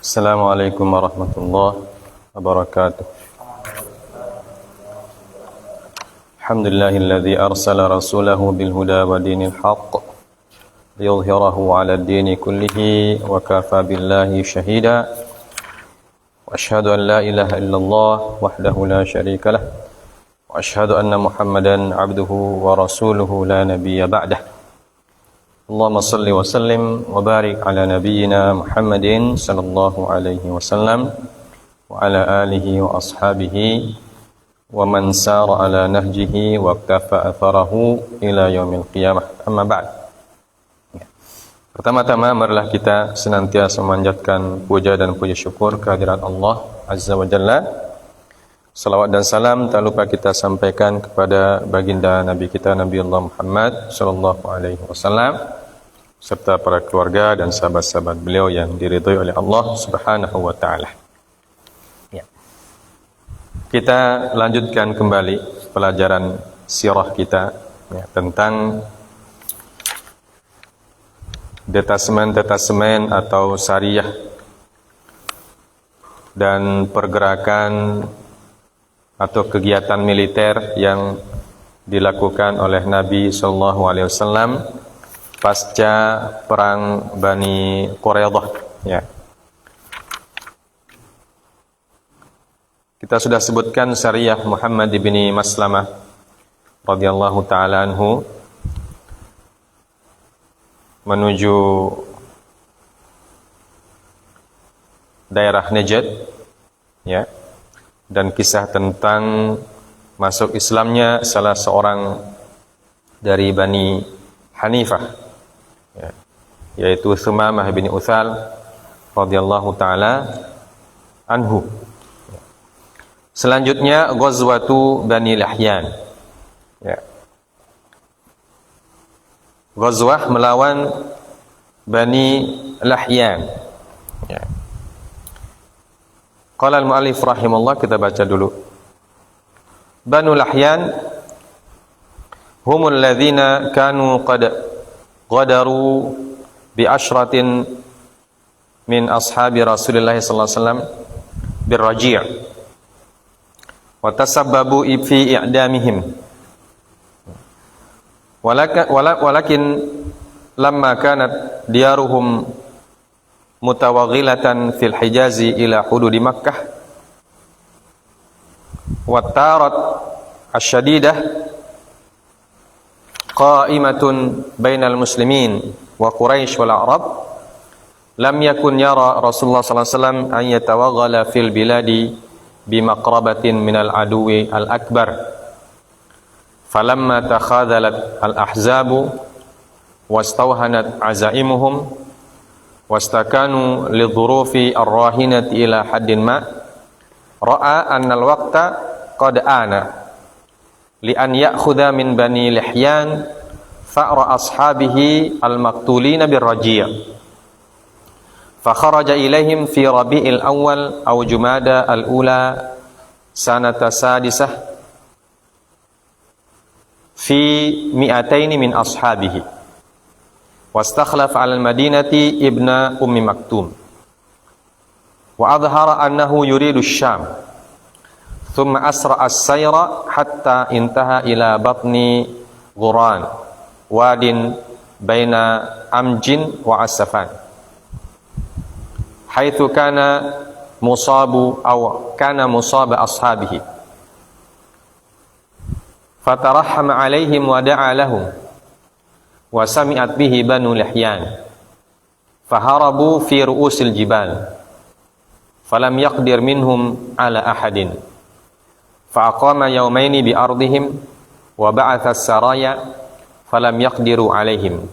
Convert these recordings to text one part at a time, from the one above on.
Assalamualaikum warahmatullahi wabarakatuh. Alhamdulillahilladzi arsala rasulahu bil huda wa dinil haqq liyudhhirahu 'ala ad-dini kullihi wa kafa billahi shahida. Wa asyhadu an la ilaha illallah wahdahu la syarika lah. Wa asyhadu anna Muhammadan 'abduhu wa rasuluhu la nabiyya ba'dah. Allahumma salli wa sallim wa barik ala nabiyyina Muhammadin sallallahu alaihi wasallam wa ala alihi wa ashabihi wa man sara ala nahjihi wa iktafa atharahu ila yaumil qiyamah. Amma ba'd. Pertama-tama marilah kita senantiasa memanjatkan puja dan puji syukur kehadirat Allah Azza wa Jalla. Salawat dan salam tak lupa kita sampaikan kepada baginda Nabi kita Nabi Allah Muhammad sallallahu alaihi wasallam serta para keluarga dan sahabat-sahabat beliau yang diridhai oleh Allah Subhanahu wa taala. Ya. Kita lanjutkan kembali pelajaran sirah kita ya, tentang detasemen atau syariah dan pergerakan atau kegiatan militer yang dilakukan oleh Nabi sallallahu alaihi wasallam pasca perang Bani Quraidah ya. Kita sudah sebutkan syariah Muhammad bin Maslamah radhiyallahu taala anhu menuju daerah Najd ya, dan kisah tentang masuk Islamnya salah seorang dari Bani Hanifah ya, yaitu Sumamah bin Utsal radhiyallahu taala anhu. Selanjutnya Ghazwatu Bani Lahyan ya. Ghazwah melawan Bani Lahyan ya. Qala al-mu'allif rahimahullah, kita baca dulu. Banu Lahyan humul ladzina kanu qad qadaru bi ashratin min ashabi Rasulillah sallallahu alaihi wasallam birraji' wa tasabbabu fi i'damihim walakin lamma kanat diyaruhum mutawaghilatan fil hijazi ila hududi Makkah wa tarat asyadidah qa'imatun bainal muslimin wa Quraisy wal Arab lam yakun yara Rasulullah sallallahu alaihi wasallam an yatawaghala fil biladi bimaqrabatin minal aduwi al akbar falamma takhadhalat al ahzabu wastawhanat azaimuhum wastakanu lidhurufi ar-rahinati ila haddin ma ra'a anna al waqta qad ana li an ya'khudha min Bani Lihyan fa'ra ashabihi al-maqtulina bir-raji' fa kharaja ilaihim fi Rabi'il awal aw Jumada al-ula sanata sadisah fi mi'ataini min ashabihi wastakhlafa 'ala al-madinati ibna Ummi Maktum wa adhara annahu yuridu asy-Syam thumma asra as-sayra hatta intaha ila batni Ghuran wadin baina Amjin wa Asfan haitsu kana musaba ashabihi fatarahhama alaihim wa da'a lahum wa sami'at bihi Banu Lihyan faharabu fi ru'usil jibal falam yaqdir minhum ala ahadin fa'aqama yawmaini bi ardihim wa ba'atha as-saraya falam yaqdiru alaihim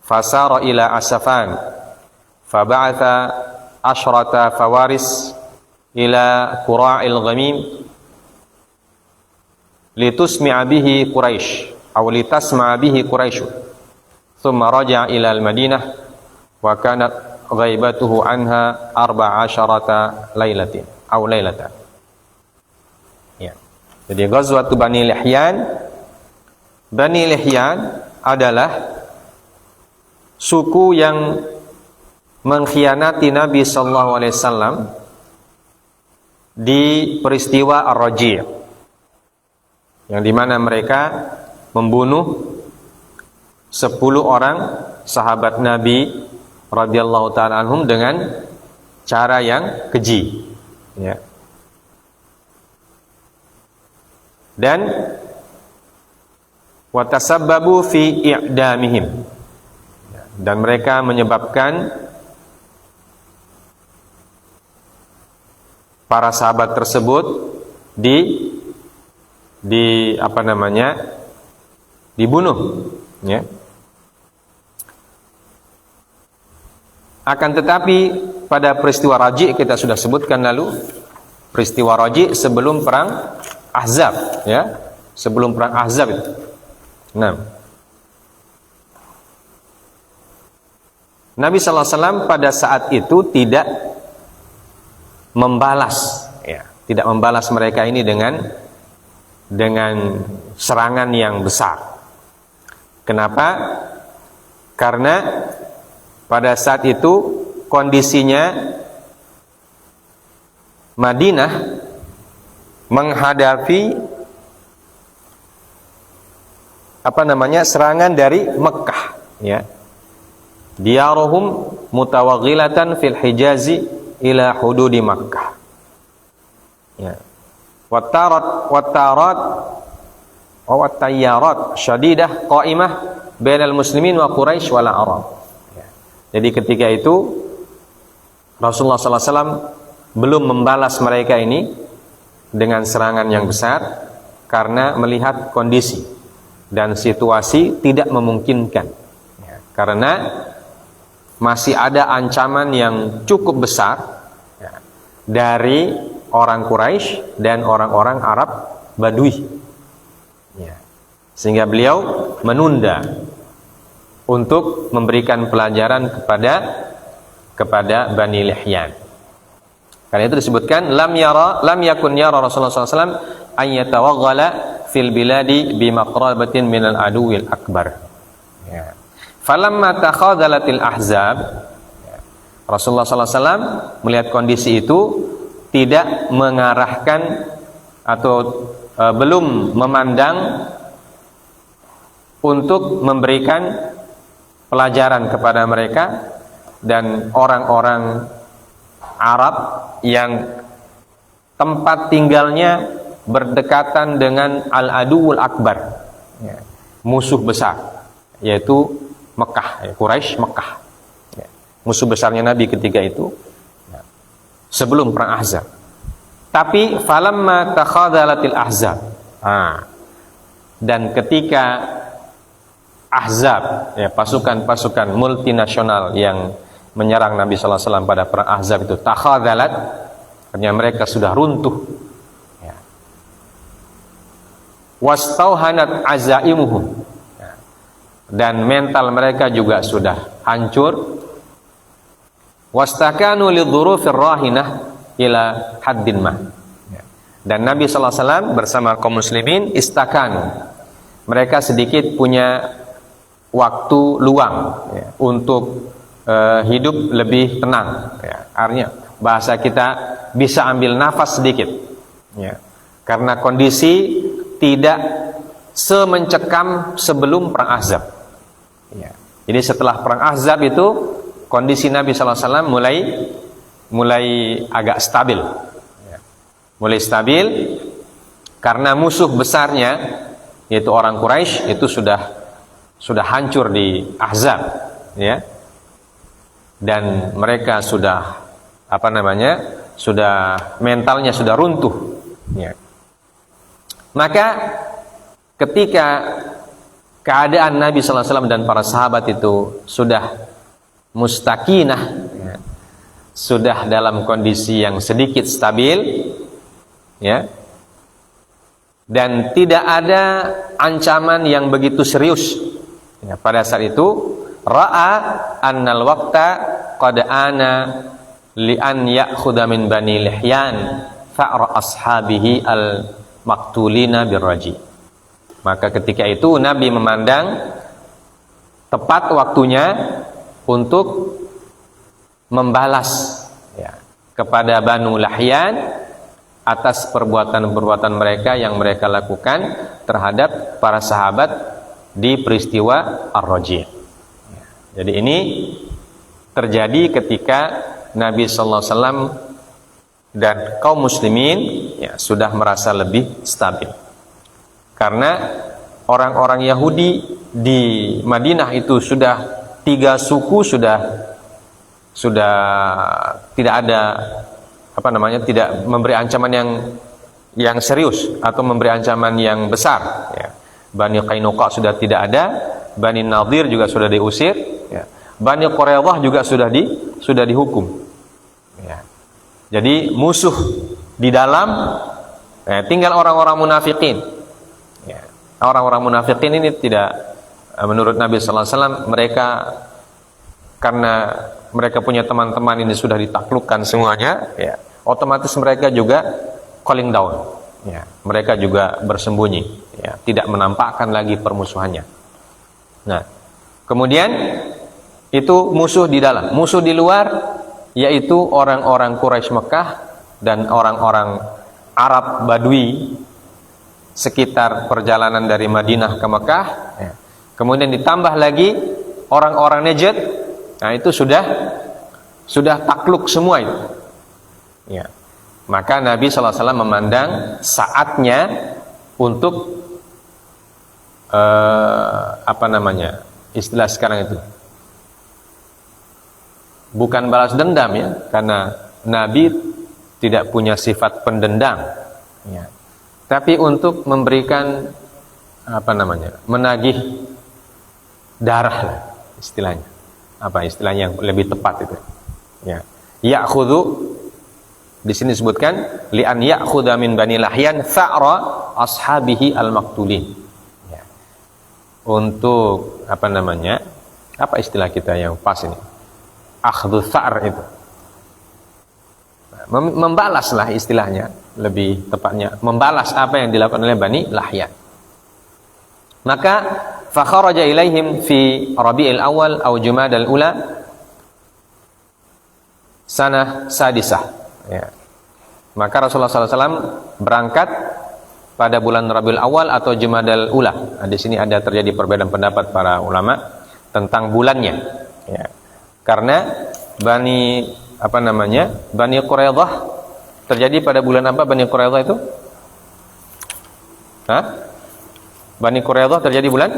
fasara ila Asfan fa ba'atha ashrata fawaris ila Qura'il Ghamim litusmi'a bihi Quraisy aw litasma'a bihi Quraisy thumma raja'a ila al-Madinah wa kanat ghaibatuhu anha 14 lailatin aw lailatan. Jadi Ghazwatu Bani Lihyan, Bani Lihyan adalah suku yang mengkhianati Nabi sallallahu alaihi wasallam di peristiwa Ar-Raji', yang dimana mereka membunuh 10 orang sahabat Nabi radhiyallahu ta'ala anhum dengan cara yang keji, ya. Dan watasabbabu fi i'damihim, dan mereka menyebabkan para sahabat tersebut dibunuh, ya. Akan tetapi pada peristiwa Raji' kita sudah sebutkan lalu, peristiwa Raji' sebelum perang Ahzab, ya, sebelum perang Ahzab itu. Nah, Nabi sallallahu alaihi wasallam pada saat itu tidak membalas, ya, tidak membalas mereka ini dengan serangan yang besar. Kenapa? Karena pada saat itu kondisinya Madinah menghadapi serangan dari Mekah, ya. Diyaruhum mutawaghilatan fil Hijazi ila hududi Makkah, ya. Wattayyarat syadidah qa'imah bainal muslimin wa Quraisy wal Arab. Jadi ketika itu Rasulullah sallallahu alaihi wasallam belum membalas mereka ini dengan serangan yang besar karena melihat kondisi dan situasi tidak memungkinkan, ya, karena masih ada ancaman yang cukup besar, ya, dari orang Quraisy dan orang-orang Arab Badui, ya. Sehingga beliau menunda untuk memberikan pelajaran kepada Bani Lihyan. Karena itu disebutkan lam yakun yara Rasulullah SAW an yatawaghala fil biladi bimaqrabatin minal aduwil akbar, ya. Falamma takhadhalatil ahzab, ya, Rasulullah SAW melihat kondisi itu tidak mengarahkan atau belum memandang untuk memberikan pelajaran kepada mereka dan orang-orang Arab yang tempat tinggalnya berdekatan dengan al-aduwul akbar, ya, musuh besar, yaitu Mekah, ya, Quraisy Mekah, ya, musuh besarnya Nabi ketika itu, ya, sebelum perang Ahzab. Tapi falamma takhadhalatil ahzab, dan ketika Ahzab, ya, pasukan-pasukan multinasional yang menyerang Nabi sallallahu alaihi wasallam pada perang Ahzab itu takhadhalat, artinya mereka sudah runtuh, ya. Wastauhanat azaimuhum, ya, dan mental mereka juga sudah hancur. Wastakanu lidhurufir rahinah ila haddin ma, ya. Dan Nabi sallallahu alaihi wasallam bersama kaum muslimin istakanu, mereka sedikit punya waktu luang, ya, untuk hidup lebih tenang, ya. Artinya bahasa kita bisa ambil nafas sedikit, ya, karena kondisi tidak semencekam sebelum perang Ahzab, ya. Jadi setelah perang Ahzab itu kondisi Nabi sallallahu alaihi wasallam mulai agak stabil, ya. Mulai stabil karena musuh besarnya yaitu orang Quraisy itu sudah hancur di Ahzab, ya. Dan mereka sudah mentalnya sudah runtuh, ya. Maka ketika keadaan Nabi sallallahu alaihi wasallam dan para sahabat itu sudah mustakinah, ya, sudah dalam kondisi yang sedikit stabil, ya, dan tidak ada ancaman yang begitu serius, ya, pada saat itu ra'a annal waqta qad ana li an ya'khudha min bani lihyan fa'ra ashabihi al maktulina birraji. Maka ketika itu Nabi memandang tepat waktunya untuk membalas ya, kepada Banu Lahyan atas perbuatan-perbuatan mereka yang mereka lakukan terhadap para sahabat di peristiwa Ar-Raji'. Jadi ini terjadi ketika Nabi sallallahu alaihi wasallam dan kaum muslimin ya, sudah merasa lebih stabil. Karena orang-orang Yahudi di Madinah itu sudah 3 suku sudah tidak ada tidak memberi ancaman yang serius atau memberi ancaman yang besar ya. Bani Qainuqa sudah tidak ada, Bani Nadir juga sudah diusir ya. Bani Quraidah juga sudah dihukum ya. Jadi musuh di dalam ya, tinggal orang-orang munafikin ya. Orang-orang munafikin ini tidak, menurut Nabi sallallahu alaihi wasallam, mereka karena mereka punya teman-teman ini sudah ditaklukkan semuanya ya, otomatis mereka juga calling down ya. Mereka juga bersembunyi ya, tidak menampakkan lagi permusuhannya. Nah, kemudian itu musuh di dalam. Musuh di luar yaitu orang-orang Quraisy Mekah dan orang-orang Arab Badui sekitar perjalanan dari Madinah ke Mekah ya. Kemudian ditambah lagi orang-orang Najd. Nah, itu sudah takluk semua itu. Ya. Maka Nabi sallallahu alaihi wasallam memandang saatnya untuk istilah sekarang itu bukan balas dendam ya, karena Nabi tidak punya sifat pendendam ya. Tapi untuk memberikan menagih darah lah istilahnya. Apa istilahnya yang lebih tepat itu ya. Ya'khudhu, di sini disebutkan li an ya'khudha min Bani Lahyan tha'ra ashabihi al-maqtulin ya. Untuk apa istilah kita yang pas ini, akhdhu tha'r itu, membalas lah istilahnya, lebih tepatnya membalas apa yang dilakukan oleh Bani Lahyan. Maka fa kharaja ilaihim fi Rabi'il Awal atau Jumadal Ula sanah sadisah ya. Maka Rasulullah SAW berangkat pada bulan Rabiul Awal atau Jumadal Ula. Nah, di sini ada terjadi perbedaan pendapat para ulama tentang bulannya ya. Karena Bani Quraidah terjadi pada bulan apa Bani Quraidah itu? Bani Quraidah terjadi bulan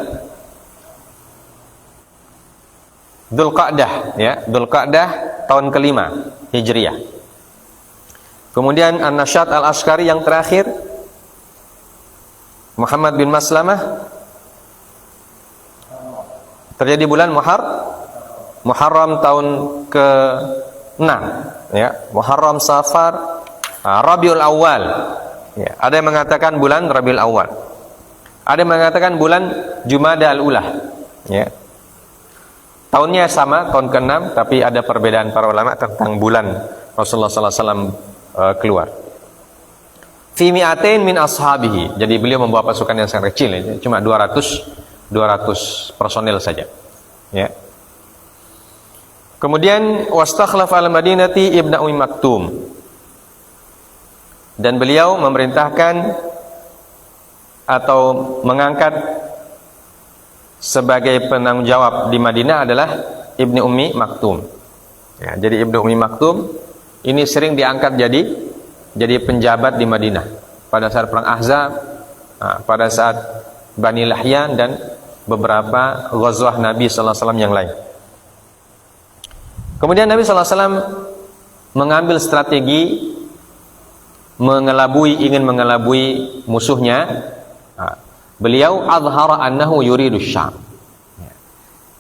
Dzulqa'dah ya, Dzulqa'dah tahun ke-5 Hijriah. Kemudian An-Nasyat Al-Askari yang terakhir, Muhammad bin Maslamah, terjadi bulan Muharram tahun ke-6 ya, Muharram, Safar, Rabiul Awal ya. Ada yang mengatakan bulan Rabiul Awal, ada yang mengatakan bulan Jumadal Ula ya. Tahunnya sama, tahun ke-6, tapi ada perbedaan para ulama tentang bulan Rasulullah sallallahu alaihi wasallam keluar. Fi mi'atain min ashabihi. Jadi beliau membawa pasukan yang sangat kecil ya, cuma 200 personel saja ya. Kemudian wastakhlafa al-Madinati Ibnu Ummi Maktum, dan beliau memerintahkan atau mengangkat sebagai penanggung jawab di Madinah adalah Ibnu Ummi Maktum ya. Jadi Ibnu Ummi Maktum ini sering diangkat jadi penjabat di Madinah pada saat perang Ahzab, pada saat Bani Lahyan dan beberapa ghazwah Nabi sallallahu alaihi wasallam yang lain. Kemudian Nabi sallallahu alaihi wasallam mengambil strategi ingin mengelabui musuhnya. Beliau azhara annahu yuridu Syam.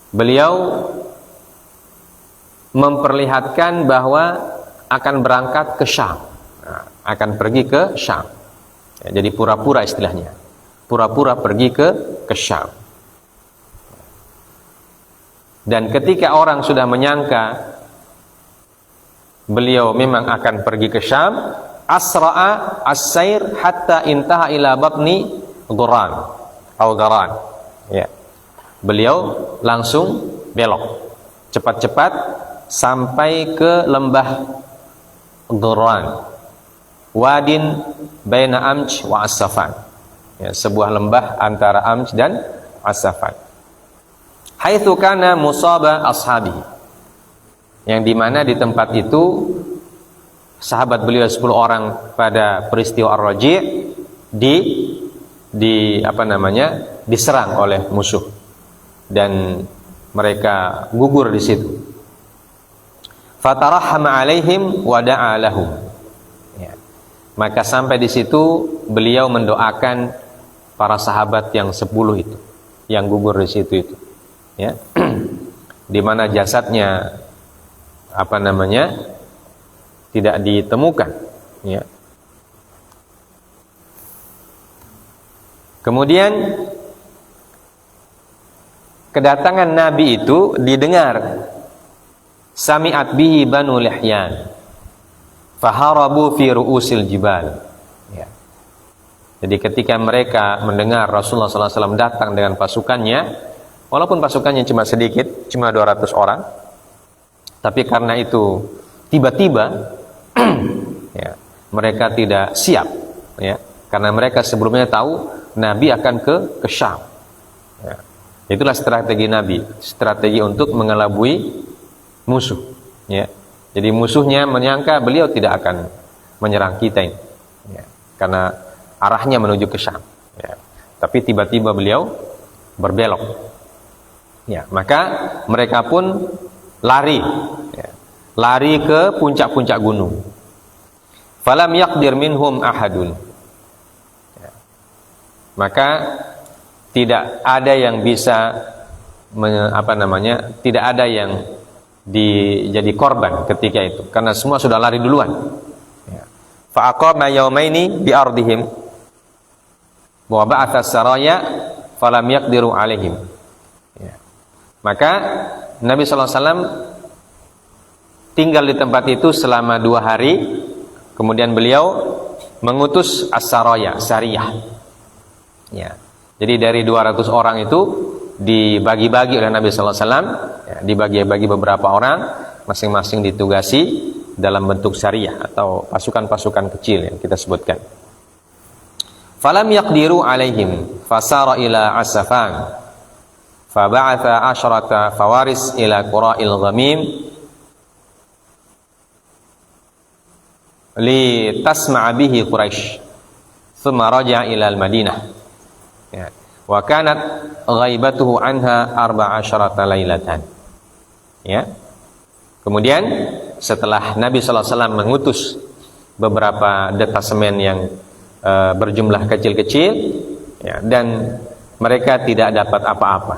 Beliau memperlihatkan bahwa akan berangkat ke Syam, akan pergi ke Syam ya, jadi pura-pura istilahnya, pura-pura pergi ke Syam. Dan ketika orang sudah menyangka beliau memang akan pergi ke Syam, asra'a as-sair hatta intaha ila batni Gharan atau Gharan ya. Beliau langsung belok cepat-cepat sampai ke lembah Dhurran, wadin baina Amj wa As-Safan, ya, sebuah lembah antara Amj dan As-Safan. Haitsu kana musaba ashabi, yang dimana di tempat itu sahabat beliau 10 orang pada peristiwa Ar-Raji' diserang oleh musuh dan mereka gugur di situ. Fatarahhama alaihim wa da'a lahum. Ya. Maka sampai di situ beliau mendoakan para sahabat yang 10 itu, yang gugur di situ itu. Ya. Di mana jasadnya tidak ditemukan, ya. Kemudian kedatangan Nabi itu didengar, sami'at bihi Banu Lihyan faharabu fi ru'usil jibal, ya. Jadi ketika mereka mendengar Rasulullah SAW datang dengan pasukannya, walaupun pasukannya cuma sedikit, cuma 200 orang, tapi karena itu tiba-tiba ya, mereka tidak siap, ya, karena mereka sebelumnya tahu Nabi akan ke Syam, ya. Itulah strategi Nabi, strategi untuk mengelabui musuh, ya. Jadi musuhnya menyangka beliau tidak akan menyerang kita ini, ya, karena arahnya menuju ke Syam, ya. Tapi tiba-tiba beliau berbelok, ya. Maka mereka pun lari, ya, lari ke puncak-puncak gunung. Falam yaqdir minhum ahadun, ya. Maka tidak ada yang bisa tidak ada yang jadi korban ketika itu, karena semua sudah lari duluan, ya. Fa aqama yaumaini bi ardihim wa ba'atha saraya falam yaqdiru alaihim, ya. Maka Nabi SAW tinggal di tempat itu selama 2 hari. Kemudian beliau mengutus as-saraya, sariyah, ya. Jadi dari 200 orang itu dibagi-bagi oleh Nabi SAW, ya, dibagi-bagi beberapa orang, masing-masing ditugasi dalam bentuk sariyah atau pasukan-pasukan kecil yang kita sebutkan. Falam yaqdiru alaihim fasara ila As-Safan faba'atha 'asharata fawaris ila qura'il ghamim li tasma'a bihi Quraisy thumma raja'a ila al-Madinah, ya. Wa kanat ghaibatuhu anha 14 lailatan, ya. Kemudian setelah Nabi SAW mengutus beberapa detasemen yang berjumlah kecil-kecil, ya, dan mereka tidak dapat apa-apa,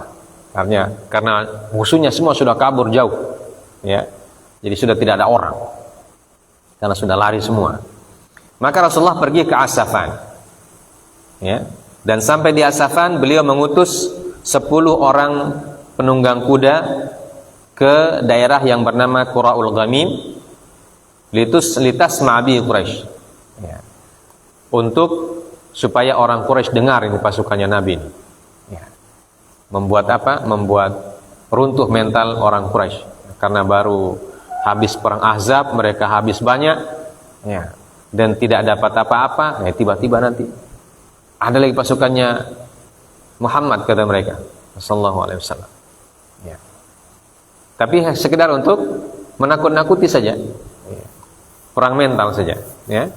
karena musuhnya semua sudah kabur jauh, ya. Jadi sudah tidak ada orang, karena sudah lari semua. Maka Rasulullah pergi ke As-Safan, ya, dan sampai di As-Safan beliau mengutus 10 orang penunggang kuda ke daerah yang bernama Qura'ul Ghamim litas ma'abi Quraisy, ya, untuk supaya orang Quraisy dengar ini pasukannya Nabi ini, ya. Membuat runtuh mental orang Quraisy, karena baru habis perang Ahzab, mereka habis banyak, ya, dan tidak dapat apa-apa, ya, tiba-tiba nanti ada lagi pasukannya Muhammad, kata mereka sallallahu alaihi wasallam, ya. Tapi sekedar untuk menakut-nakuti saja, ya. Perang mental saja, ya.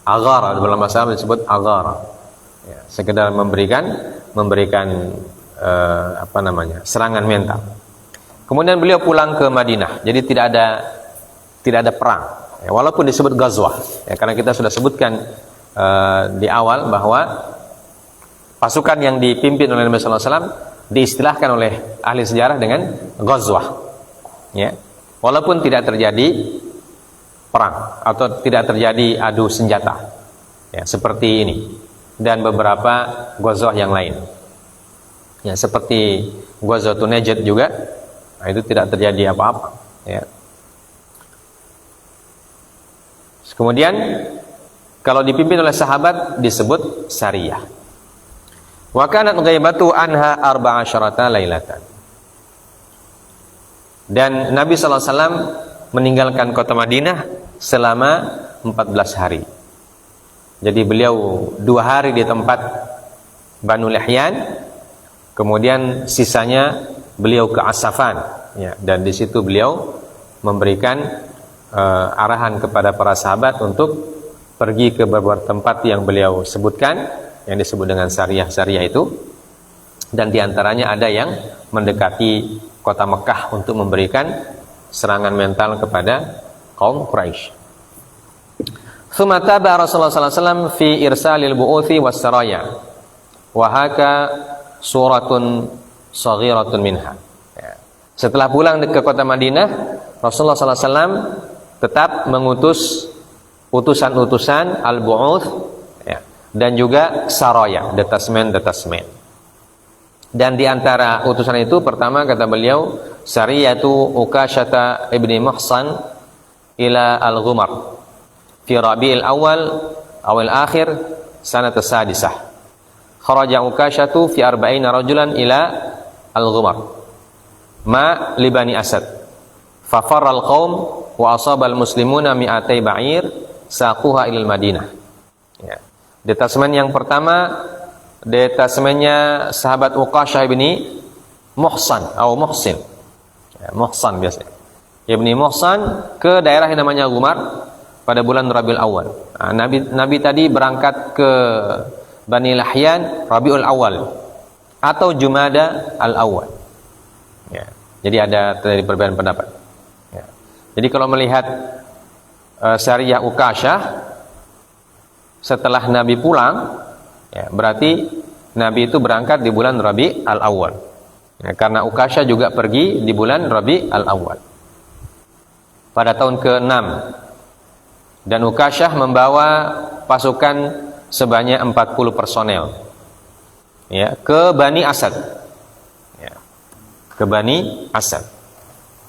Aghara, dalam bahasa Arab disebut aghara, ya, sekedar memberikan serangan mental. Kemudian beliau pulang ke Madinah. Jadi tidak ada perang, ya, walaupun disebut ghazwah, ya, karena kita sudah sebutkan di awal bahwa pasukan yang dipimpin oleh Nabi SAW diistilahkan oleh ahli sejarah dengan ghazwah, ya, walaupun tidak terjadi perang atau tidak terjadi adu senjata, ya, seperti ini dan beberapa ghazwah yang lain, ya, seperti Ghazwatun Najd juga, nah, itu tidak terjadi apa-apa, ya. Kemudian kalau dipimpin oleh sahabat disebut sariyah. Wa kanat ghaibatu anha 14 lailatan. Dan Nabi SAW meninggalkan kota Madinah selama 14 hari. Jadi beliau 2 hari di tempat Banu Lihyan, kemudian sisanya beliau ke As-Safan, ya, dan di situ beliau memberikan arahan kepada para sahabat untuk pergi ke beberapa tempat yang beliau sebutkan, yang disebut dengan syariah-syariah itu, dan diantaranya ada yang mendekati kota Mekah untuk memberikan serangan mental kepada kaum Quraisy. Tsumma taba Rasulullah sallallahu alaihi wasallam fi irsalil bu'uthi was saraya wa haka suratun saghiratun minha. Setelah pulang ke kota Madinah, Rasulullah sallallahu alaihi wasallam tetap mengutus utusan-utusan al-bu'uth, ya, dan juga saraya, detasmen-detasmen. Dan di antara utusan itu pertama kata beliau, sariyatu Ukasyata ibni Muhsan ila al-Ghumar fi Rabi'il awal awal akhir sanat as-sadisah. Kharaja Ukasyatu fi 40 rajulan ila al-Ghumar ma li Bani Asad. Fa farra al-qaum wa asaba al-muslimuna mi'atai ba'ir saquha ilal Madinah. Ya. Detasmen yang pertama, detasmennya sahabat Uqasyah ibni Muhsan atau Muhsin. Ya, Muhsan biasanya. Ibni Muhsan ke daerah yang namanya Ghumar pada bulan Rabiul Awal. Nah, Nabi tadi berangkat ke Bani Lihyan Rabiul Awal atau Jumada al-Awal. Ya. Jadi ada terjadi perbedaan pendapat. Ya. Jadi kalau melihat syariah Ukasyah setelah Nabi pulang, ya, berarti Nabi itu berangkat di bulan Rabi al-Awwal, ya, karena Ukasyah juga pergi di bulan Rabi al-Awwal pada tahun ke-6, dan Ukasyah membawa pasukan sebanyak 40 personel, ya, ke Bani Asad, ya, ke Bani Asad.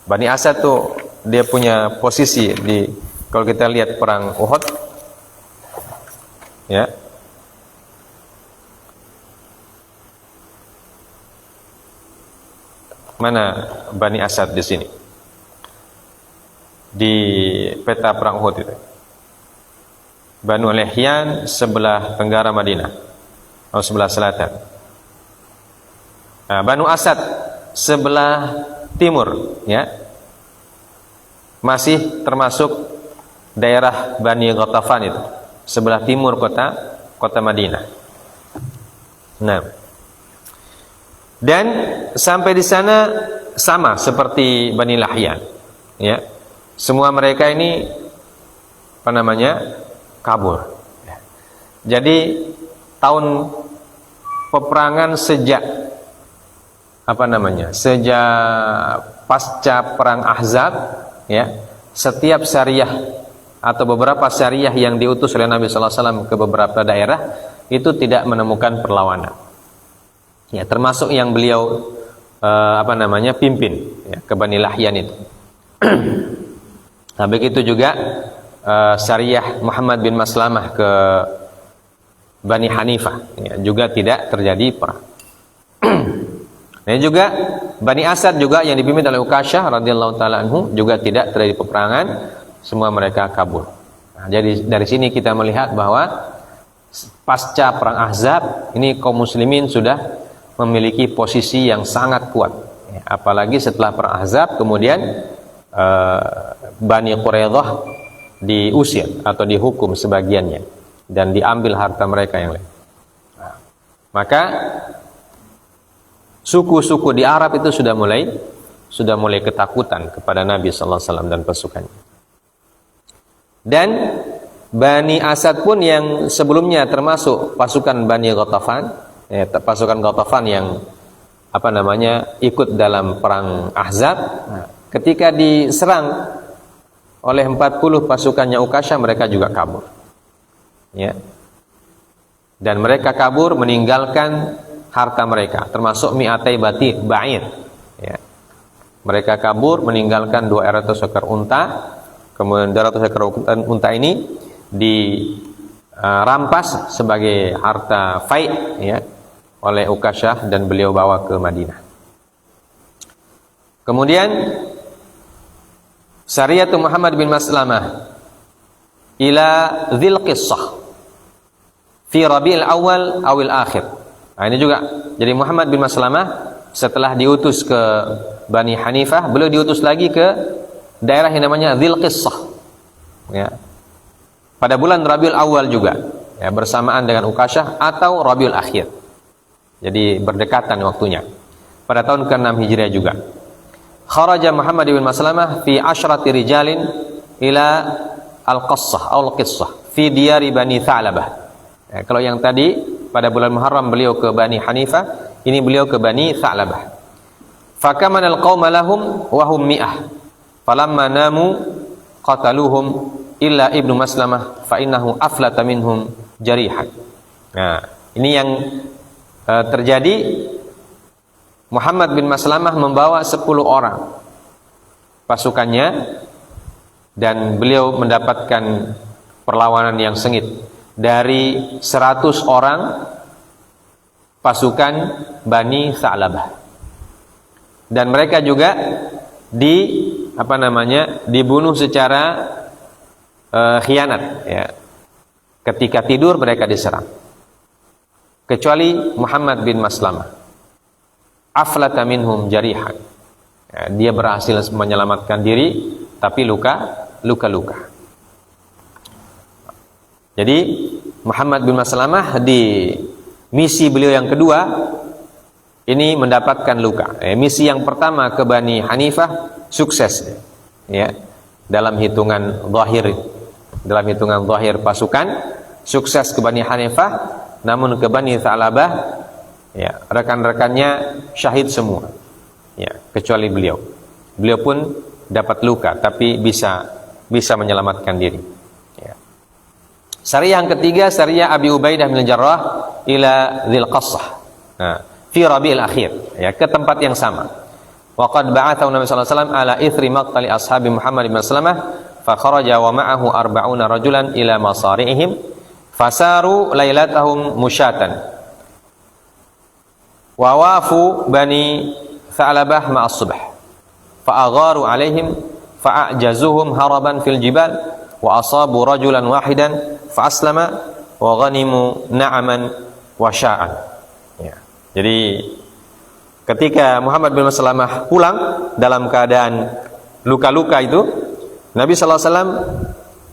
Bani Asad tuh dia punya posisi di, kalau kita lihat perang Uhud, ya, mana Bani Asad di sini di peta perang Uhud itu? Banu Lihyan sebelah tenggara Madinah atau sebelah selatan. Nah, Banu Asad sebelah timur, ya, masih termasuk daerah Bani Ghatafan itu, sebelah timur kota Madinah. Nah, dan sampai di sana sama seperti Bani Lihyan, ya, semua mereka ini apa namanya, kabur. Jadi tahun peperangan sejak apa namanya, sejak pasca perang Ahzab, ya, setiap syariah atau beberapa syariah yang diutus oleh Nabi sallallahu alaihi wasallam ke beberapa daerah itu tidak menemukan perlawanan. Ya, termasuk yang beliau apa namanya, pimpin, ya, ke Bani Lihyan itu. Nah, begitu juga syariah Muhammad bin Maslamah ke Bani Hanifah, ya, juga tidak terjadi perang. Dan juga Bani Asad juga yang dipimpin oleh Ukasyah radhiyallahu taala anhu juga tidak terjadi peperangan, semua mereka kabur. Nah, jadi dari sini kita melihat bahwa pasca perang Ahzab ini kaum muslimin sudah memiliki posisi yang sangat kuat, ya, apalagi setelah perang Ahzab kemudian Bani Quraidah diusir atau dihukum sebagiannya dan diambil harta mereka yang lain. Nah, maka suku-suku di Arab itu sudah mulai ketakutan kepada Nabi sallallahu alaihi wasallam dan pasukannya. Dan Bani Asad pun yang sebelumnya termasuk pasukan Bani Ghatafan, ya, pasukan Ghatafan yang apa namanya, ikut dalam perang Ahzab. Nah, ketika diserang oleh 40 pasukannya Ukasyah, mereka juga kabur, ya, dan mereka kabur meninggalkan harta mereka, termasuk mi'atai ba'ir, ya. Mereka kabur meninggalkan 200 ekor unta, kemudian 200 ekor unta ini dirampas sebagai harta fai', ya, oleh Ukasyah dan beliau bawa ke Madinah. Kemudian Sariyatu Muhammad bin Maslamah ila Dzil Qissah fi Rabiul Awal awil akhir. Nah, ini juga. Jadi Muhammad bin Maslamah setelah diutus ke Bani Hanifah, beliau diutus lagi ke daerah yang namanya Dzil Qissah. Ya. Pada bulan Rabiul Awal juga, ya, bersamaan dengan Ukasyah atau Rabiul Akhir. Jadi berdekatan waktunya. Pada tahun ke-6 Hijriah juga. Kharaja Muhammad bin Maslamah fi asyrati rijalin ila al-Qassah atau al-Qissah fi diyari Bani Tha'labah. Ya, kalau yang tadi pada bulan Muharram beliau ke Bani Hanifah, ini beliau ke Bani Tha'labah. Fakaman al-qauma lahum wa hum mi'ah. Falamma namu qataluhum illa Ibnu Maslamah fa innahu aflata minhum jarihan. Nah, ini yang terjadi. Muhammad bin Maslamah membawa 10 orang pasukannya dan beliau mendapatkan perlawanan yang sengit dari 100 orang pasukan Bani Tha'labah. Dan mereka juga dibunuh secara khianat, ya. Ketika tidur mereka diserang. Kecuali Muhammad bin Maslamah. Aflata minhum jarihan. Ya, dia berhasil menyelamatkan diri tapi luka-luka. Jadi Muhammad bin Maslamah di misi beliau yang kedua ini mendapatkan luka. Misi yang pertama ke Bani Hanifah sukses, ya. Dalam hitungan zahir pasukan sukses ke Bani Hanifah, namun ke Bani Tha'labah, ya, rekan-rekannya syahid semua, ya, kecuali beliau. Beliau pun dapat luka tapi bisa menyelamatkan diri, ya. Sariyah yang ketiga, Sariyah Abi Ubaidah bin Jarrah ila Dzil Qassah, nah, fi Rabiul Akhir, ya, ke tempat yang sama. Wa qad ba'athahu Nabi sallallahu alaihi wasallam ala ithri maqtali ashabi Muhammad bin Maslamah fa kharaja wa ma'ahu 40 rajulan ila masari'ihim fasaru lailatahum musyatan wa wafu Bani Tha'labah ma'as subh fa agharu alaihim fa a'jazuhum haraban fil jibal wa asabu rajulan wahidan fa aslama wa ghanimu na'aman wa sya'an, ya. Jadi ketika Muhammad bin Maslamah pulang dalam keadaan luka-luka itu, Nabi SAW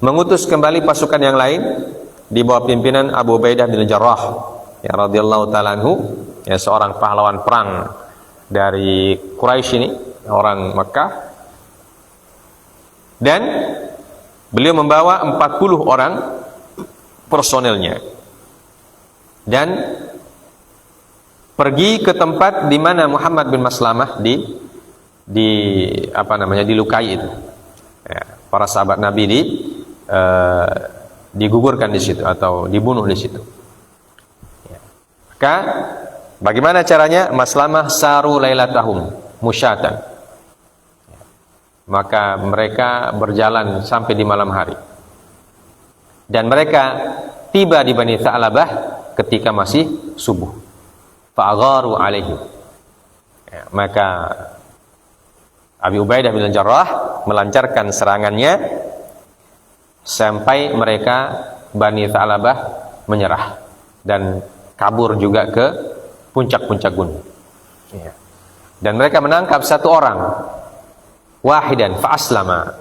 mengutus kembali pasukan yang lain di bawah pimpinan Abu Ubaidah bin Jarrah, ya, radhiyallahu ta'ala anhu, ya, seorang pahlawan perang dari Quraisy ini, orang Makkah. Dan beliau membawa 40 orang personelnya dan pergi ke tempat di mana Muhammad bin Maslamah dilukai itu. Ya, para sahabat Nabi digugurkan di situ atau dibunuh di situ. Ya. Maka bagaimana caranya? Maslamah saru lailatahum musyatan. Ya. Maka mereka berjalan sampai di malam hari. Dan mereka tiba di Bani Tha'labah ketika masih subuh. Fa'agharu alaihim, ya, maka Abi Ubaidah bin Jarrah melancarkan serangannya sampai mereka Bani Tha'labah menyerah dan kabur juga ke puncak-puncak gunung, ya. Dan mereka menangkap 1 orang wahidan fa'aslama,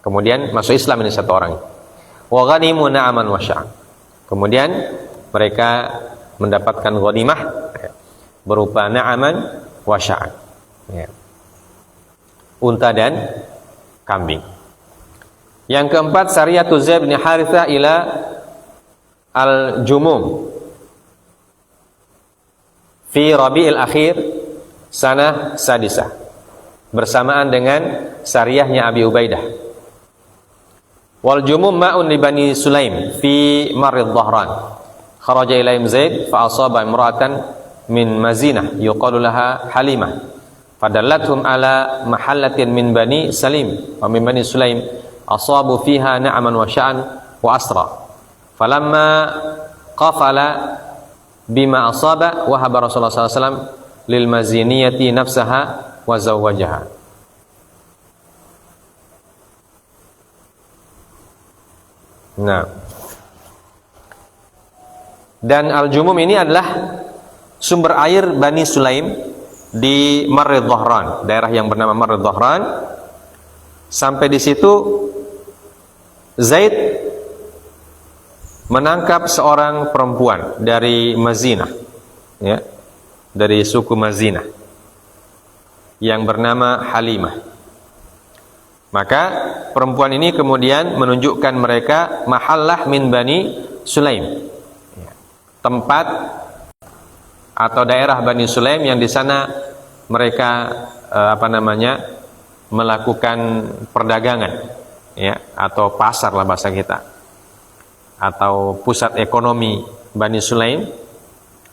kemudian masuk Islam ini 1 orang. Wa ghanimu na'aman wa sya'an, kemudian mereka mendapatkan ghanimah, ya, berupa na'aman wa sya'an, ya, unta dan kambing. Yang keempat, Sariyatu Zaid bin Harithah ila al-Jumum fi Rabi'il Akhir sanah sadisah, bersamaan dengan sariyahnya Abi Ubaidah. Wal Jumum ma'un li Bani Sulaim fi Marid Dhahran. Kharaja ilaihim Zaid fa asaba imra'atan min Mazinah yuqalu laha Halimah fadallathum ala mahallatin min Bani Salim wa min Bani Sulaim asabu fiha na'aman wa sya'an wa asra falamma qafala bima asaba wahaba Rasulullah sallallahu alaihi wasallam lil maziniyati nafsaha wa zawwajaha. Nah, dan Al-Jumum ini adalah sumber air Bani Sulaim di Marrid Dhahran, daerah yang bernama Marrid Dhahran. Sampai di situ Zaid menangkap seorang perempuan dari Mazinah, ya, dari suku Mazinah yang bernama Halimah. Maka perempuan ini kemudian menunjukkan mereka mahallah min Bani Sulaim, tempat atau daerah Bani Sulaim yang di sana mereka melakukan perdagangan, ya, atau pasar lah bahasa kita, atau pusat ekonomi Bani Sulaim.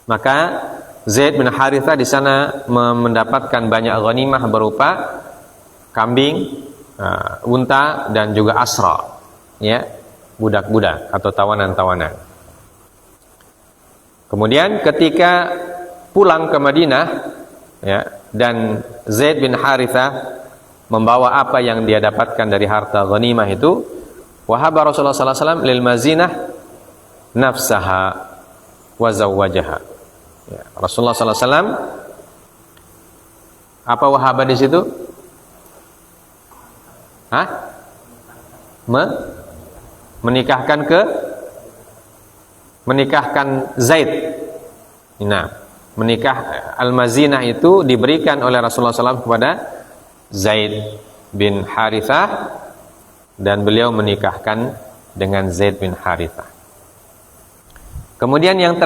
Maka Zaid bin Harithah di sana mendapatkan banyak ghanimah berupa kambing, unta, dan juga asra, ya, budak-budak atau tawanan-tawanan. Kemudian ketika pulang ke Madinah, ya, dan Zaid bin Harithah membawa apa yang dia dapatkan dari harta ghanimah itu, wahaba Rasulullah sallallahu alaihi wasallam lil Mazinah nafsaha wa zawwajaha. Ya, Rasulullah sallallahu alaihi wasallam apa wahaba di situ? Menikahkan Zaid. Nah, menikah Al-Mazinah itu diberikan oleh Rasulullah SAW kepada Zaid bin Harithah, dan beliau menikahkan dengan Zaid bin Harithah. Kemudian yang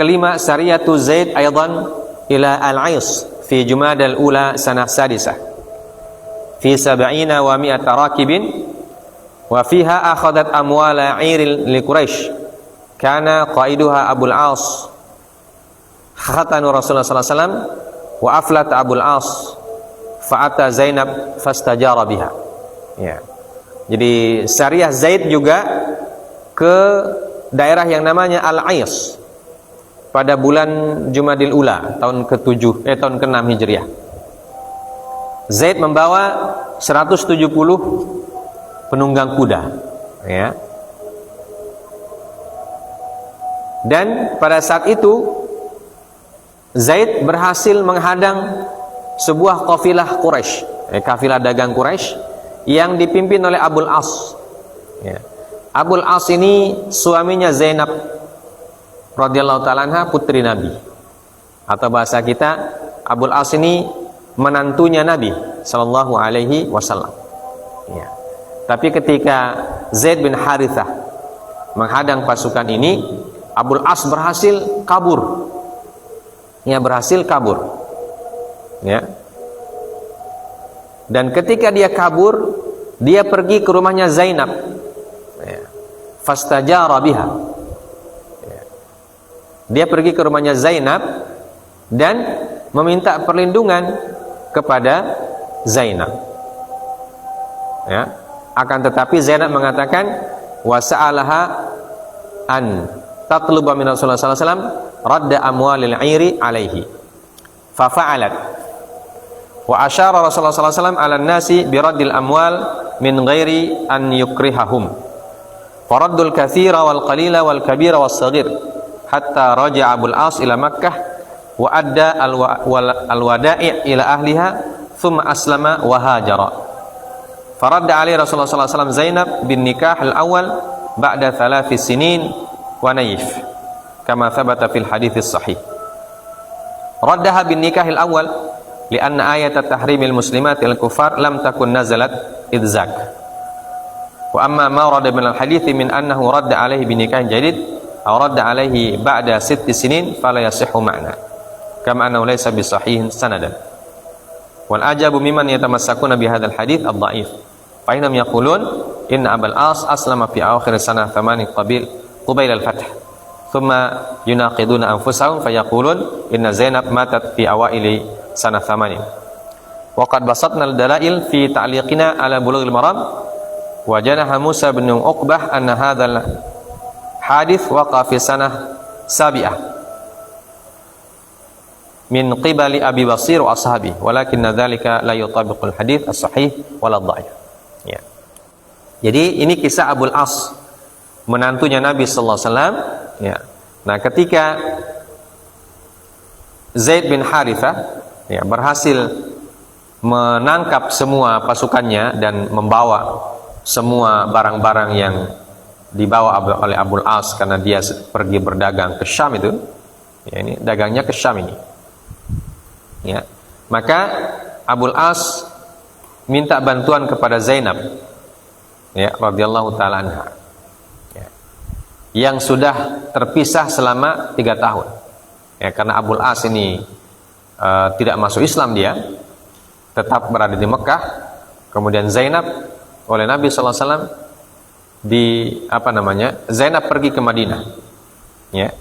kelima, Sariyatu Zaid aidan ila Al-Ais fi Jumadal Ula sanah sadisah fi 70 wa 100 rakibin wa fiha akhadat amwala 'iril li Quraisy kana qaiduha Abul As khatanu Rasulullah sallallahu alaihi wasallam wa aflat Abul As fa'ata Zainab fastajara biha. Ya. Jadi syariah Zaid juga ke daerah yang namanya Al-Ais pada bulan Jumadil Ula tahun tahun ke-6 Hijriah. Zaid membawa 170 penunggang kuda, ya. Dan pada saat itu Zaid berhasil menghadang sebuah kafilah Quraisy, kafilah dagang Quraisy yang dipimpin oleh Abul As. Ya. Abul As ini suaminya Zainab radhiyallahu ta'ala anha, putri Nabi. Atau bahasa kita, Abul As ini menantunya Nabi sallallahu alaihi wasallam. Ya. Tapi ketika Zaid bin Harithah menghadang pasukan ini, Abul As berhasil kabur. Ya, berhasil kabur. Ya. Dan ketika dia kabur, dia pergi ke rumahnya Zainab. Ya. Fastajara biha. Ya. Dia pergi ke rumahnya Zainab dan meminta perlindungan kepada Zainab. Ya. Akan tetapi Zainab mengatakan, wa sa'alaha an tatluba min Rasulullah sallallahu alaihi wasallam radda amwalil 'iri alaihi. Fa fa'alat. Wa asyara Rasulullah sallallahu alaihi wasallam 'alan nasi bi raddil amwal min ghairi an yukrihahum. Faraddul katsira wal qalila wal kabira was saghir hatta raja'a Abul As ila Makkah wa adda al wada'i' ila ahliha thumma aslama wa hajara. Faradda alaihi Rasulullah sallallahu alaihi wasallam Zainab bin nikah al awal ba'da 3 sinin wa nayif kama thabata fil hadits sahih. Raddaha bin nikah al awal lianna ayat tahrimil muslimatil kufar lam takun nazalat idzak. Wa amma ma warada min al-hadits min annahu radda alaihi bi nikahin jadid aw radda alaihi ba'da 6 sinin fala yasihhu ma'na kama annahu laysa bi sahihin sanadan. Wal ajabu mimman yatamassakuna bi hadzal hadits ad-dha'if. Fa innahum yaqulun inna Abul As aslama fi akhir sanah 8 qabil al-fath. Thumma yunaqiduna anfusahum fayaqulun inna Zainab matat fi awaili sanah 8. Wa qad basatna al-dalail fi ta'liqina ala Bulughil Maram wa janaha Musa bin Uqbah anna hadzal hadits waqa fi sanah 7 min qibali Abi Basir wa ashabi walakinna dzalika la yutabiqul hadits as-sahih wal dhaif. Ya. Jadi ini kisah Abul As menantunya Nabi sallallahu alaihi wasallam, ya. Nah, ketika Zaid bin Harithah ya berhasil menangkap semua pasukannya dan membawa semua barang-barang yang dibawa oleh Abul As karena dia pergi berdagang ke Syam itu, ya, ini dagangnya ke Syam ini, ya. Maka Abul As minta bantuan kepada Zainab, ya, radhiyallahu taala anha, ya, yang sudah terpisah selama 3 tahun, ya, karena Abul As ini tidak masuk Islam, dia tetap berada di Mekah. Kemudian Zainab oleh Nabi SAW Zainab pergi ke Madinah, ya,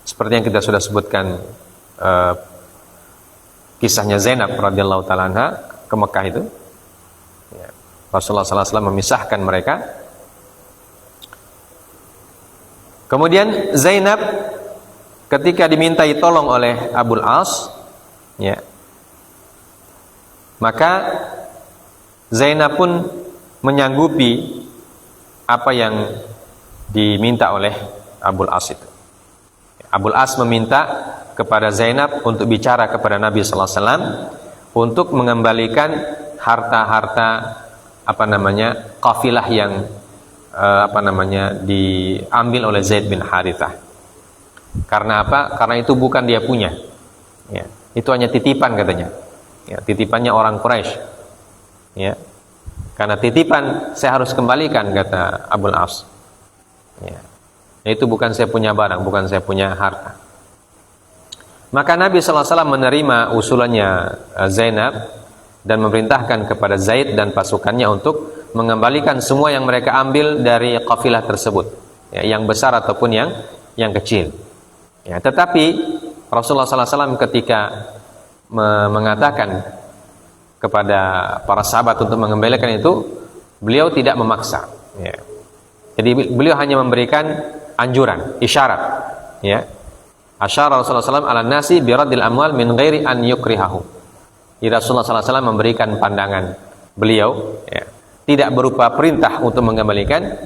seperti yang kita sudah sebutkan kisahnya Zainab radhiyallahu taala anha ke Mekah itu, ya. Rasulullah SAW memisahkan mereka. Kemudian Zainab ketika dimintai tolong oleh Abul As, ya, maka Zainab pun menyanggupi apa yang diminta oleh Abul As itu. Abul As meminta kepada Zainab untuk bicara kepada Nabi sallallahu alaihi wasallam untuk mengembalikan harta-harta kafilah yang diambil oleh Zaid bin Harithah. Karena apa? Karena itu bukan dia punya. Ya, itu hanya titipan katanya. Ya, titipannya orang Quraisy. Ya. Karena titipan saya harus kembalikan, kata Abul As. Ya. Itu bukan saya punya barang, bukan saya punya harta. Maka Nabi sallallahu alaihi wasallam menerima usulannya Zainab dan memerintahkan kepada Zaid dan pasukannya untuk mengembalikan semua yang mereka ambil dari kafilah tersebut, ya, yang besar ataupun yang kecil. Ya, tetapi Rasulullah sallallahu alaihi wasallam ketika mengatakan kepada para sahabat untuk mengembalikan itu, beliau tidak memaksa, ya. Jadi beliau hanya memberikan anjuran, isyarat, ya. Asyara Rasulullah SAW ala nasi biradil amwal min ghairi an yukrihahu. Rasulullah SAW memberikan pandangan beliau, ya, tidak berupa perintah untuk mengembalikan,